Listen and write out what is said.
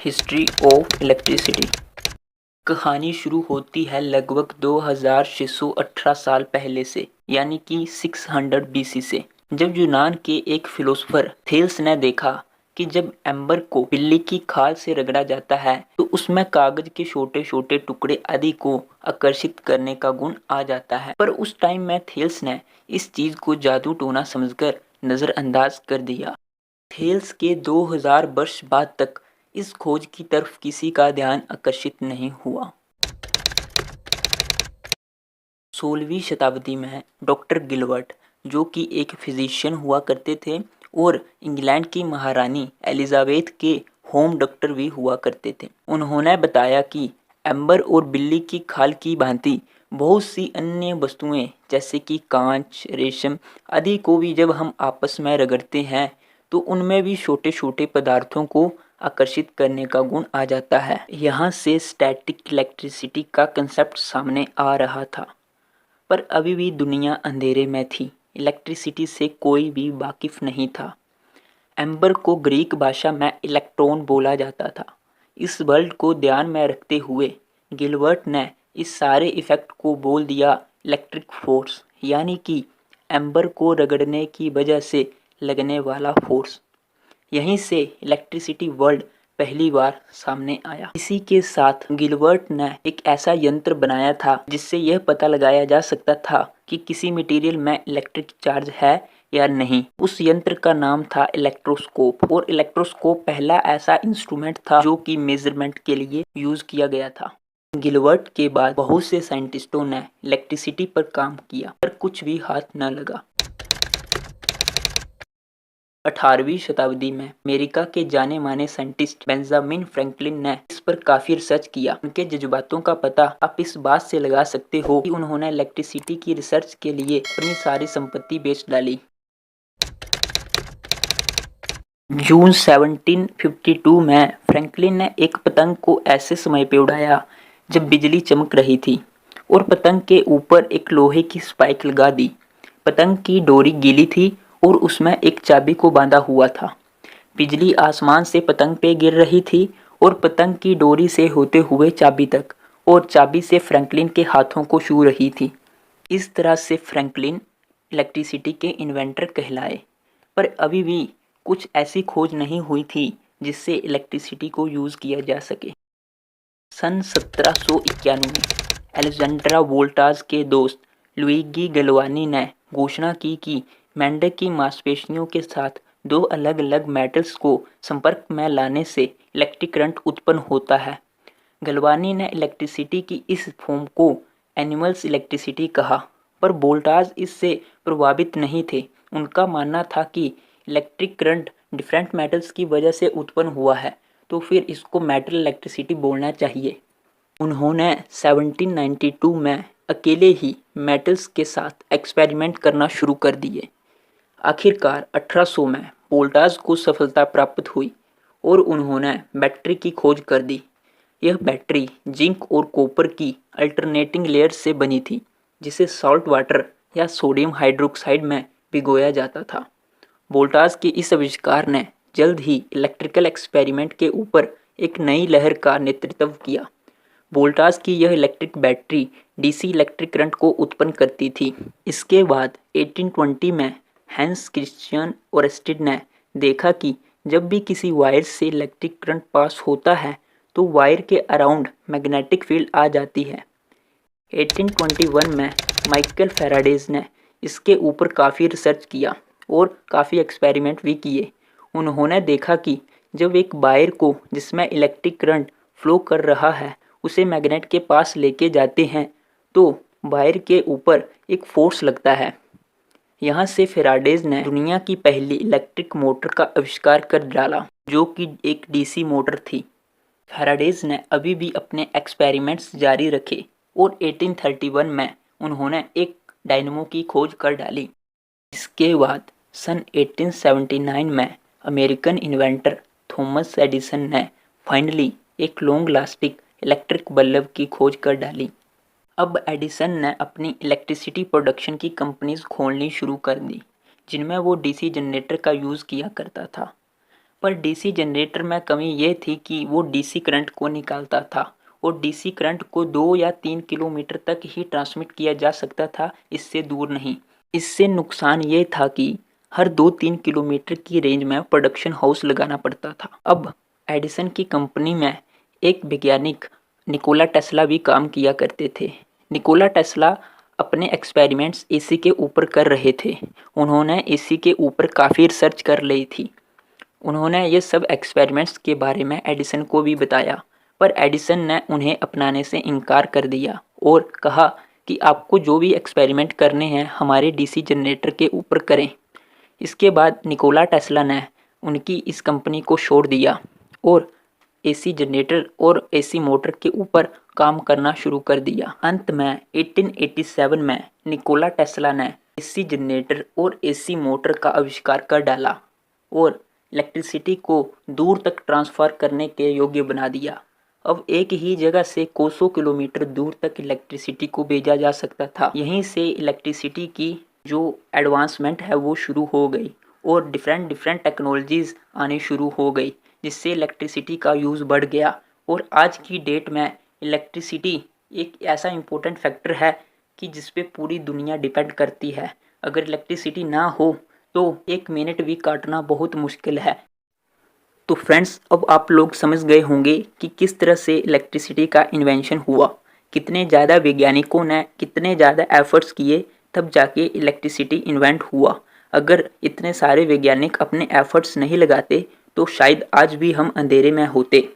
History of electricity. कहानी शुरू होती है लगभग 2618 साल पहले से, यानी कि 600 बीसी से, जब यूनान के एक फिलोसोफर थेल्स ने देखा कि जब एम्बर को बिल्ली की खाल से रगड़ा जाता है तो उसमें कागज के छोटे छोटे टुकड़े आदि को आकर्षित करने का गुण आ जाता है। पर उस टाइम में थेल्स ने इस चीज को जादू टोना समझकर नजरअंदाज कर दिया। थेल्स के 2000 वर्ष बाद तक इस खोज की तरफ किसी का ध्यान आकर्षित नहीं हुआ। 16वीं शताब्दी में डॉक्टर गिलबर्ट, जो कि एक फिजिशियन हुआ करते थे और इंग्लैंड की महारानी एलिजाबेथ के होम डॉक्टर भी हुआ करते थे, उन्होंने बताया कि एम्बर और बिल्ली की खाल की भांति बहुत सी अन्य वस्तुएं जैसे कि कांच, रेशम आदि को भी जब हम आपस में रगड़ते हैं तो उनमें भी छोटे छोटे पदार्थों को आकर्षित करने का गुण आ जाता है। यहाँ से स्टैटिक इलेक्ट्रिसिटी का कंसेप्ट सामने आ रहा था। पर अभी भी दुनिया अंधेरे में थी, इलेक्ट्रिसिटी से कोई भी वाकिफ नहीं था। एम्बर को ग्रीक भाषा में इलेक्ट्रॉन बोला जाता था। इस वर्ल्ड को ध्यान में रखते हुए गिलबर्ट ने इस सारे इफेक्ट को बोल दिया इलेक्ट्रिक फोर्स, यानी कि एम्बर को रगड़ने की वजह से लगने वाला फोर्स। यहीं से इलेक्ट्रिसिटी वर्ल्ड पहली बार सामने आया। इसी के साथ गिलबर्ट ने एक ऐसा यंत्र बनाया था जिससे यह पता लगाया जा सकता था कि किसी मटेरियल में इलेक्ट्रिक चार्ज है या नहीं। उस यंत्र का नाम था इलेक्ट्रोस्कोप, और इलेक्ट्रोस्कोप पहला ऐसा इंस्ट्रूमेंट था जो कि मेजरमेंट के लिए यूज किया गया था। गिलबर्ट के बाद बहुत से साइंटिस्टों ने इलेक्ट्रिसिटी पर काम किया, पर कुछ भी हाथ न लगा। 18वीं शताब्दी में अमेरिका के जाने माने साइंटिस्ट बेंजामिन फ्रैंकलिन ने इस पर काफी रिसर्च किया। उनके जज्बातों का पता आप इस बात से लगा सकते हो कि उन्होंने इलेक्ट्रिसिटी की रिसर्च के लिए अपनी सारी संपत्ति बेच डाली। जून 1752 में फ्रैंकलिन ने एक पतंग को ऐसे समय पे उड़ाया जब बिजली चमक रही थी और पतंग के ऊपर एक लोहे की स्पाइक लगा दी। पतंग की डोरी गीली थी और उसमें एक चाबी को बांधा हुआ था। बिजली आसमान से पतंग पे गिर रही थी और पतंग की डोरी से होते हुए चाबी तक, और चाबी से फ्रैंकलिन के हाथों को छू रही थी। इस तरह से फ्रैंकलिन इलेक्ट्रिसिटी के इन्वेंटर कहलाए। पर अभी भी कुछ ऐसी खोज नहीं हुई थी जिससे इलेक्ट्रिसिटी को यूज किया जा सके। सन 1791 में अलेक्जेंड्रा वोल्टाज के दोस्त लुइगी गलवानी ने घोषणा की कि मेंढक की मांसपेशियों के साथ दो अलग अलग मेटल्स को संपर्क में लाने से इलेक्ट्रिक करंट उत्पन्न होता है। गलवानी ने इलेक्ट्रिसिटी की इस फॉर्म को एनिमल्स इलेक्ट्रिसिटी कहा, पर वोल्टाज इससे प्रभावित नहीं थे। उनका मानना था कि इलेक्ट्रिक करंट डिफरेंट मेटल्स की वजह से उत्पन्न हुआ है, तो फिर इसको मेटल इलेक्ट्रिसिटी बोलना चाहिए। उन्होंने 1792 में अकेले ही मेटल्स के साथ एक्सपेरिमेंट करना शुरू कर दिए। आखिरकार 1800 में वोल्टाज को सफलता प्राप्त हुई और उन्होंने बैटरी की खोज कर दी। यह बैटरी जिंक और कॉपर की अल्टरनेटिंग लेयर से बनी थी, जिसे सॉल्ट वाटर या सोडियम हाइड्रोक्साइड में भिगोया जाता था। वोल्टाज के इस आविष्कार ने जल्द ही इलेक्ट्रिकल एक्सपेरिमेंट के ऊपर एक नई लहर का नेतृत्व किया। वोल्टाज की यह electric battery DC electric current को उत्पन्न करती थी। इसके बाद 1820 में हैंस क्रिश्चियन ओरेस्टेड ने देखा कि जब भी किसी वायर से इलेक्ट्रिक करंट पास होता है तो वायर के अराउंड मैग्नेटिक फील्ड आ जाती है। 1821 में माइकल फैराडेज ने इसके ऊपर काफ़ी रिसर्च किया और काफ़ी एक्सपेरिमेंट भी किए। उन्होंने देखा कि जब एक वायर को जिसमें इलेक्ट्रिक करंट फ्लो कर रहा है उसे मैग्नेट के पास लेके जाते हैं तो वायर के ऊपर एक फोर्स लगता है। यहाँ से फैराडेज ने दुनिया की पहली इलेक्ट्रिक मोटर का आविष्कार कर डाला, जो कि एक डीसी मोटर थी। फैराडेज ने अभी भी अपने एक्सपेरिमेंट्स जारी रखे और 1831 में उन्होंने एक डायनमो की खोज कर डाली। इसके बाद सन 1879 में अमेरिकन इन्वेंटर थॉमस एडिसन ने फाइनली एक लॉन्ग लास्टिंग इलेक्ट्रिक बल्ब की खोज कर डाली। अब एडिसन ने अपनी इलेक्ट्रिसिटी प्रोडक्शन की कंपनीज खोलनी शुरू कर दी, जिनमें वो डीसी जनरेटर का यूज़ किया करता था। पर डीसी जनरेटर में कमी ये थी कि वो डीसी करंट को निकालता था और डीसी करंट को 2 या 3 किलोमीटर तक ही ट्रांसमिट किया जा सकता था, इससे दूर नहीं। इससे नुकसान ये था कि हर 2-3 किलोमीटर की रेंज में प्रोडक्शन हाउस लगाना पड़ता था। अब एडिसन की कंपनी में एक वैज्ञानिक निकोला टेस्ला भी काम किया करते थे। निकोला टेस्ला अपने एक्सपेरिमेंट्स एसी के ऊपर कर रहे थे। उन्होंने एसी के ऊपर काफ़ी रिसर्च कर ली थी। उन्होंने ये सब एक्सपेरिमेंट्स के बारे में एडिसन को भी बताया, पर एडिसन ने उन्हें अपनाने से इनकार कर दिया और कहा कि आपको जो भी एक्सपेरिमेंट करने हैं हमारे डीसी जनरेटर के ऊपर करें। इसके बाद निकोला टेस्ला ने उनकी इस कंपनी को छोड़ दिया और एसी जनरेटर और एसी मोटर के ऊपर काम करना शुरू कर दिया। अंत में 1887 में निकोला टेस्ला ने एसी जनरेटर और एसी मोटर का आविष्कार कर डाला और इलेक्ट्रिसिटी को दूर तक ट्रांसफ़र करने के योग्य बना दिया। अब एक ही जगह से कोसों किलोमीटर दूर तक इलेक्ट्रिसिटी को भेजा जा सकता था। यहीं से इलेक्ट्रिसिटी की जो एडवांसमेंट है वो शुरू हो गई और डिफरेंट टेक्नोलॉजीज़ आनी शुरू हो गई, जिससे इलेक्ट्रिसिटी का यूज़ बढ़ गया। और आज की डेट में इलेक्ट्रिसिटी एक ऐसा इम्पोर्टेंट फैक्टर है कि जिस पे पूरी दुनिया डिपेंड करती है। अगर इलेक्ट्रिसिटी ना हो तो एक मिनट भी काटना बहुत मुश्किल है। तो फ्रेंड्स, अब आप लोग समझ गए होंगे कि किस तरह से इलेक्ट्रिसिटी का इन्वेंशन हुआ, कितने ज़्यादा वैज्ञानिकों ने कितने ज़्यादा एफर्ट्स किए तब जाके इलेक्ट्रिसिटी इन्वेंट हुआ। अगर इतने सारे वैज्ञानिक अपने एफर्ट्स नहीं लगाते तो शायद आज भी हम अंधेरे में होते।